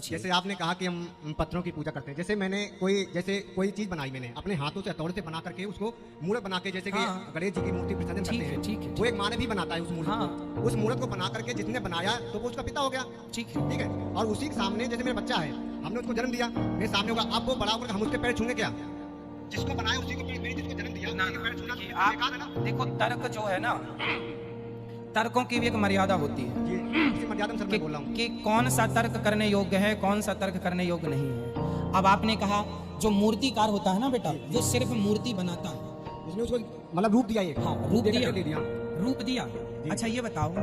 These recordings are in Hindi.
जैसे आपने कहा कि हम पत्थरों की पूजा करते हैं, जैसे कोई चीज बनाई मैंने अपने हाथों से हथौड़े से बना करके उसको मूर्त बना के, जैसे कि हाँ। गणेश जी की मूर्ति विसर्जन करते हैं, ठीक है। वो एक मानव ही बनाता है उस मूर्त हाँ। को। उस मूर्त को बना करके जिसने बनाया तो वो उसका पिता हो गया, ठीक है। ठीक है। और उसी के सामने जैसे मेरा बच्चा है, हमने उसको जन्म दिया, मेरे सामने होगा, अब वो बड़ा होकर हम उसके पैर छूंगे क्या? जिसको बनाया उसी के पैर, मैंने जिसको जन्म दिया ना, उसी के पैर छूना देखिए, तो आप बेकार है ना। देखो, तर्क जो है ना, तर्कों की भी एक मर्यादा होती है जी, इसी मर्यादा में सर मैं बोल रहा हूँ कि कौन सा तर्क करने योग्य है, कौन सा तर्क करने योग्य नहीं है। अब आपने कहा जो मूर्तिकार होता है ना बेटा, वो सिर्फ मूर्ति बनाता है। उसने उसको मतलब रूप दिया, ये हाँ, रूप दिया, दे दिया। रूप दिया। अच्छा ये बताओ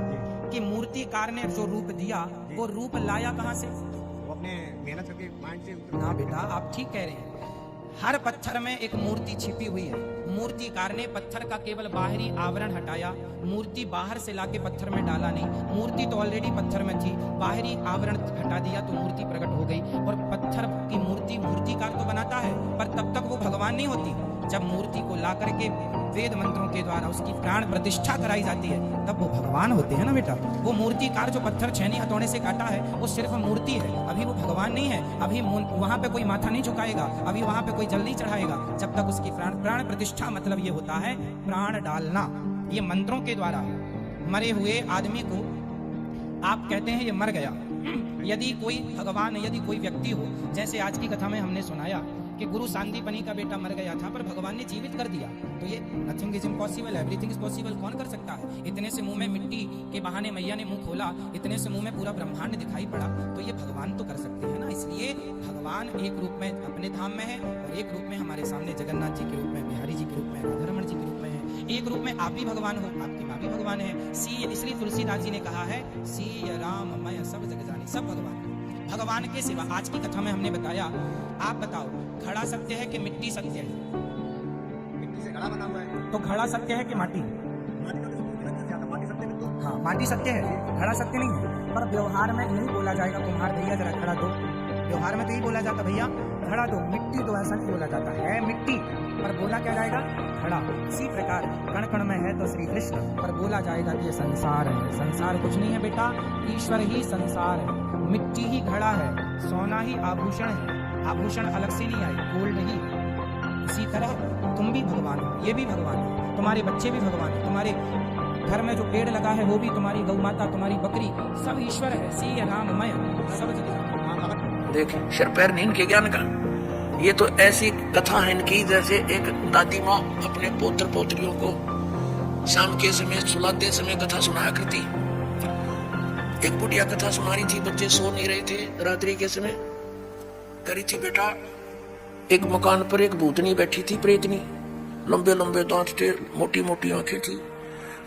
कि मूर्तिकार ने जो रूप दिया, वो रूप लाया कहाँ से? वो अपने मेहनत करके माइंड से ना बेटा, आप ठीक कह रहे हैं। हर पत्थर में एक मूर्ति छिपी हुई है। मूर्तिकार ने पत्थर का केवल बाहरी आवरण हटाया, मूर्ति बाहर से लाके पत्थर में डाला नहीं। मूर्ति तो ऑलरेडी पत्थर में थी, बाहरी आवरण हटा दिया तो मूर्ति प्रकट हो गई। और पत्थर की मूर्ति मूर्तिकार तो बनाता है, पर तब तक वो भगवान नहीं होती। जब मूर्ति को ला करके वेद मंत्रों के द्वारा उसकी प्राण प्रतिष्ठा कराई जाती है, तब वो भगवान होते हैं ना बेटा। वो मूर्तिकार जो पत्थर छेनी हथौड़े से काटा है, वो सिर्फ मूर्ति है, अभी वो भगवान नहीं है। अभी वहां पे कोई माथा नहीं झुकाएगा, अभी वहां पे कोई जल नहीं चढ़ाएगा, जब तक उसकी प्राण प्रतिष्ठा। मतलब ये होता है प्राण डालना। ये मंत्रों के द्वारा मरे हुए आदमी को आप कहते हैं ये मर गया। यदि कोई भगवान, यदि कोई व्यक्ति हो, जैसे आज की कथा में हमने सुनाया कि गुरु सांदीपनी का बेटा मर गया था, पर भगवान ने जीवित कर दिया, तो ये nothing is impossible, everything is possible. कौन कर सकता है? इतने से मुंह में मिट्टी के बहाने मैया ने मुंह खोला, इतने से मुंह में पूरा ब्रह्मांड दिखाई पड़ा, तो ये भगवान तो कर सकते हैं ना। इसलिए भगवान एक रूप में अपने धाम में है, और एक रूप में हमारे सामने जगन्नाथ जी के रूप में, बिहारी जी के रूप में, राधारमण जी के रूप में है। एक रूप में आप भी भगवान हो, आपकी माँ भी भगवान है। इसलिए तुलसीदास जी ने कहा है, सी राम मय सब जग जानी, सब भगवान। भगवान के सिवा आज की कथा में हमने बताया। आप बताओ, घड़ा सत्य है कि मिट्टी सत्य है? मिट्टी से घड़ा बना हुआ है, तो घड़ा सत्य है कि माटी? माटी सत्य में तो हाँ, माटी सत्य है, घड़ा सत्य नहीं है। पर व्यवहार में नहीं बोला जाएगा कुम्हार भैया जरा घड़ा दो। व्यवहार में तो यही बोला जाता, भैया घड़ा दो। मिट्टी तो ऐसा नहीं बोला जाता है, मिट्टी, पर बोला क्या जाएगा? घड़ा। इसी प्रकार कण कण में है तो श्री कृष्ण, पर बोला जाएगा कि ये संसार है। संसार कुछ नहीं है बेटा, ईश्वर ही संसार है। मिट्टी ही घड़ा है, सोना ही आभूषण है, आभूषण अलग से नहीं आए, गोल्ड ही। इसी तरह तुम भी भगवान हो, ये भी भगवान है, तुम्हारे बच्चे भी भगवान है, तुम्हारे घर में जो पेड़ लगा है वो भी तुम्हारी गौ माता, तुम्हारी बकरी, सब ईश्वर है। सी राममय सब जगह। देखें, सिर पैर नहीं इनके ज्ञान का। ये तो ऐसी कथा है इनकी जैसे एक दादी माँ अपने पोत्र पोत्रियों को शाम के समय सुलाते समय कथा सुनाया करती। एक बुढ़िया कथा सुना रही थी, बच्चे सो नहीं रहे थे रात्रि के समय। करी थी, बेटा एक मकान पर एक भूतनी बैठी थी, प्रेतनी, लंबे लंबे दांत थे, मोटी मोटी आंखें थी,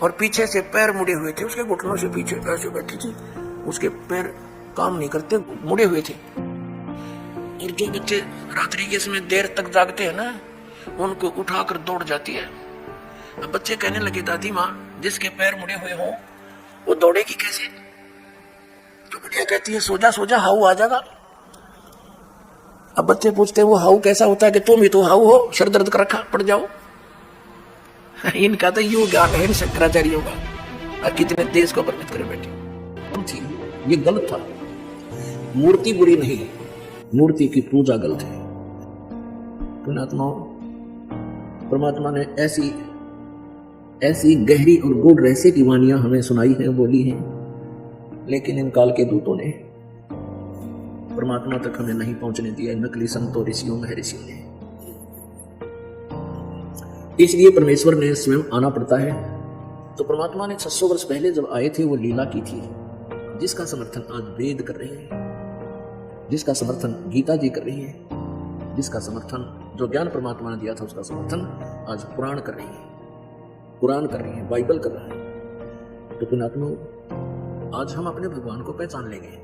और पीछे से पैर मुड़े हुए थे, उसके घुटनों से पीछे ऐसे बैठी थी, उसके पैर काम नहीं करते, मुड़े हुए थे। और जो बच्चे रात्रि के समय देर तक जागते हैं ना, उनको उठाकर दौड़ जाती है। अब बच्चे कहने लगे, दादी माँ जिसके पैर मुड़े हुए हों वो दौड़ेगी कैसे? तो बुढ़िया कहती है, सोजा सोजा हाउ आ जाएगा। अब बच्चे पूछते हैं, वो हाउ कैसा होता है? कि तुम ही तो हाउ हो, सर दर्द कर रखा, पड़ जाओ। इनका तो यूं ज्ञान है शंकराचार्यों का, कितने देश को प्रमित करे बैठे। ये गलत था। मूर्ति बुरी नहीं, मूर्ति की पूजा गलत है। परमात्मा ने ऐसी गहरी और गूढ़ रहस्य की वाणियां हमें सुनाई हैं, बोली हैं, लेकिन इन काल के दूतों ने परमात्मा तक हमें नहीं पहुंचने दिया, नकली संतों, ऋषियों, महर्षियों ने। इसलिए परमेश्वर ने स्वयं आना पड़ता है। तो परमात्मा ने 600 वर्ष पहले जब आए थे वो लीला की थी, जिसका समर्थन आज वेद कर रहे हैं, जिसका समर्थन गीता जी कर रही है, जिसका समर्थन जो ज्ञान परमात्मा ने दिया था उसका समर्थन आज पुराण कर रही है, कुरान कर रही है, बाइबल कर रहा है। तो पुण्यात्मा, आज हम अपने भगवान को पहचान लेंगे।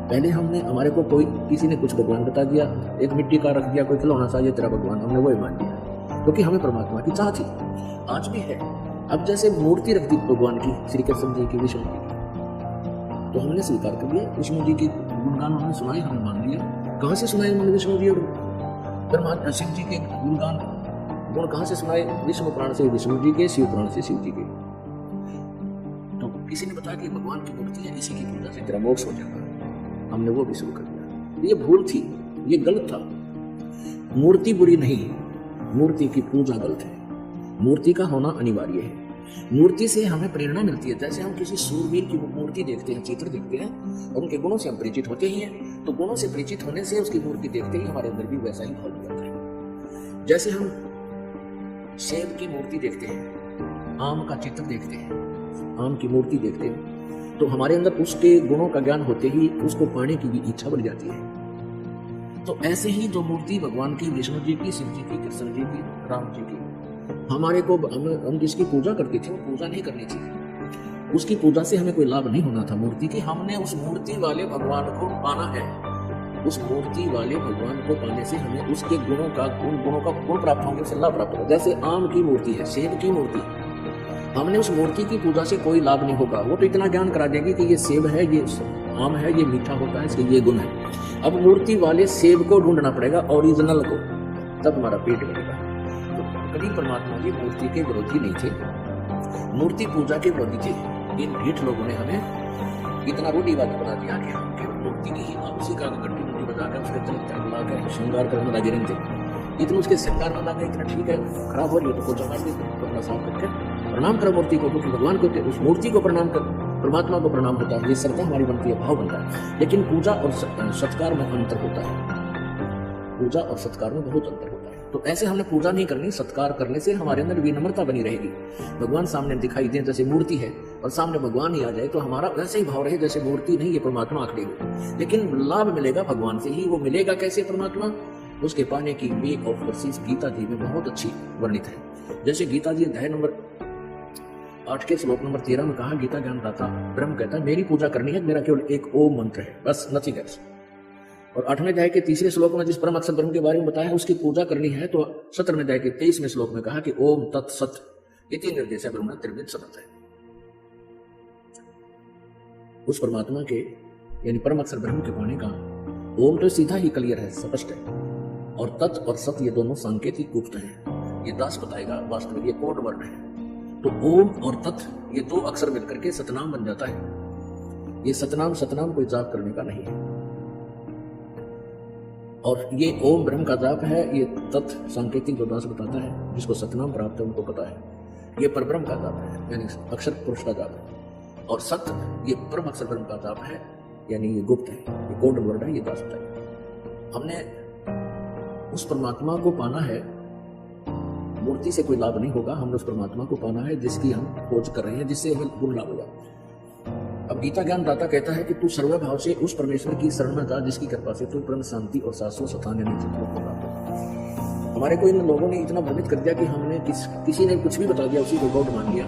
पहले हमारे को कोई किसी ने कुछ भगवान बता दिया, एक मिट्टी का रख दिया, कोई खिलौना सा, ये तेरा भगवान, हमने वही मान लिया, क्योंकि हमें परमात्मा की चाह थी, आज भी है। अब जैसे मूर्ति रख दी भगवान की, श्री कृष्ण जी की, विष्णु जी की, तो हमने स्वीकार कर लिया। विष्णु जी की गुणगान उन्होंने सुनाए, हमने मान लिया। कहाँ से सुनाए उन्होंने विष्णु जी और परमात्मा शिव जी के गुणगान? गुण कहाँ से सुनाए? विष्णु पुराण से विष्णु जी के, शिव पुराण से शिव जी के। तो किसी ने बताया कि भगवान की मूर्ति है, इसी की पूजा से तेरा मोक्ष हो जाएगा। हमने वो भी शुरू कर दिया। ये भूल थी, ये गलत था। मूर्ति बुरी नहीं, मूर्ति की पूजा गलत है। मूर्ति का होना अनिवार्य है। मूर्ति से हमें प्रेरणा मिलती है। जैसे हम किसी सूरवीर की मूर्ति देखते हैं, चित्र देखते हैं, और उनके गुणों से हम परिचित होते ही हैं, तो गुणों से परिचित होने से उसकी मूर्ति देखते ही हमारे अंदर भी वैसा ही भाव हो जाता है। जैसे हम सेब की मूर्ति देखते हैं, आम का चित्र देखते हैं, आम की मूर्ति देखते हैं, तो हमारे अंदर उसके गुणों का ज्ञान होते ही उसको पाने की भी इच्छा बढ़ जाती है। तो ऐसे ही जो मूर्ति भगवान की, विष्णु जी की, शिव जी की, कृष्ण जी की, राम जी की, हमारे को हम जिसकी पूजा करते थे वो पूजा नहीं करनी चाहिए। उसकी पूजा से हमें कोई लाभ नहीं होना था मूर्ति की। हमने उस मूर्ति वाले भगवान को पाना है। उस मूर्ति वाले भगवान को पाने से हमें उसके गुणों का गुण प्राप्त होंगे, उससे लाभ प्राप्त होगा। जैसे आम की मूर्ति है, सेब की मूर्ति, हमने उस मूर्ति की पूजा से कोई लाभ नहीं होगा। वो तो इतना ज्ञान करा देगी कि ये सेब है, ये आम है, ये मीठा होता है, इसके ये गुण है। अब मूर्ति वाले सेब को ढूंढना पड़ेगा, ओरिजिनल को, तब हमारा पेट भरेगा। कभी परमात्मा जी मूर्ति के विरोधी नहीं थे, मूर्ति पूजा के विरोधी थे। इन ढीठ लोगों ने हमें इतना रूढ़िवादी बना दिया कि हम केवल मूर्ति की ही उसी का घंटी घंटी बजा कर उसके तरीके बुला कर श्रृंगार करने लगे रहते। इतना उसके श्रृंगार बना कर इतना ठीक है, खराब हो रही है तो पूजा मार देते, अपना साफ करके प्रणाम करो मूर्ति को, क्योंकि भगवान को उस मूर्ति को प्रणाम कर, परमात्मा को प्रणाम होता है। ये श्रद्धा हमारी बनती है, भाव बनता है। लेकिन पूजा और सत्कार में अंतर होता है। पूजा और सत्कार में बहुत अंतर होता है। तो ऐसे हमने पूजा नहीं करनी, सत्कार करने से हमारे अंदर विनम्रता बनी रहेगी। भगवान सामने दिखाई दे, जैसे मूर्ति है और सामने भगवान ही आ जाए तो हमारा वैसे ही भाव रहे जैसे मूर्ति नहीं, ये परमात्मा आखिरी हो। लेकिन लाभ मिलेगा भगवान से ही। वो मिलेगा कैसे परमात्मा? उसके पाने की वे ऑफ प्रोसेस गीता जी में बहुत अच्छी वर्णित है। जैसे गीता जी अध्याय नंबर 8 के श्लोक नंबर 13 में कहा, गीता ज्ञानदाता ब्रह्म कहता है मेरी पूजा करनी है, मेरा केवल एक ओम मंत्र है, बस नथिंग एल्स। और 8वें अध्याय के 3 श्लोक में जिस परम अक्षर ब्रह्म के बारे में बताया है उसकी पूजा करनी है, तो 17वें अध्याय के 23वें श्लोक में कहा कि ओम तत्सत इति निर्देश ब्रह्म त्रिविध समर्थ है। उस परमात्मा के यानी परम अक्षर ब्रह्म के पाने का ओम तो सीधा ही क्लियर है, स्पष्ट है, और तत् और सत ये दोनों सांकेतिक गुप्त हैं। ये दास बताएगा, वास्तविक ये कोड वर्ण है। तो ओम और तत् ये दो अक्षर मिलकर के सतनाम बन जाता है। ये सतनाम कोई जाप करने का नहीं है। और ये ओम ब्रह्म का जाप है, ये तत् सांकेतिक जो दास बताता है, जिसको सतनाम प्राप्त है उनको पता है, ये परब्रह्म का जाप है, यानी अक्षर पुरुष का जाप है। और सत ये परम अक्षर ब्रह्म का जाप है, यानी ये गुप्त है, ये कोड वर्ड है, ये दास बताएगा। हमने उस परमात्मा को पाना है, मूर्ति से कोई लाभ नहीं होगा। हमने उस परमात्मा को पाना है जिसकी हम खोज कर रहे हैं, जिससे हमें गुण लाभ होगा। अब गीता ज्ञान दाता कहता है कि तू सर्वभाव से उस परमेश्वर की शरण में जा जिसकी कृपा से तू परम शांति और शाश्वत स्थान यानी चित्रों को प्राप्त हो। हमारे को इन लोगों ने इतना भ्रमित कर दिया कि हमने किसी ने कुछ भी बता दिया उसी को गॉड मान लिया।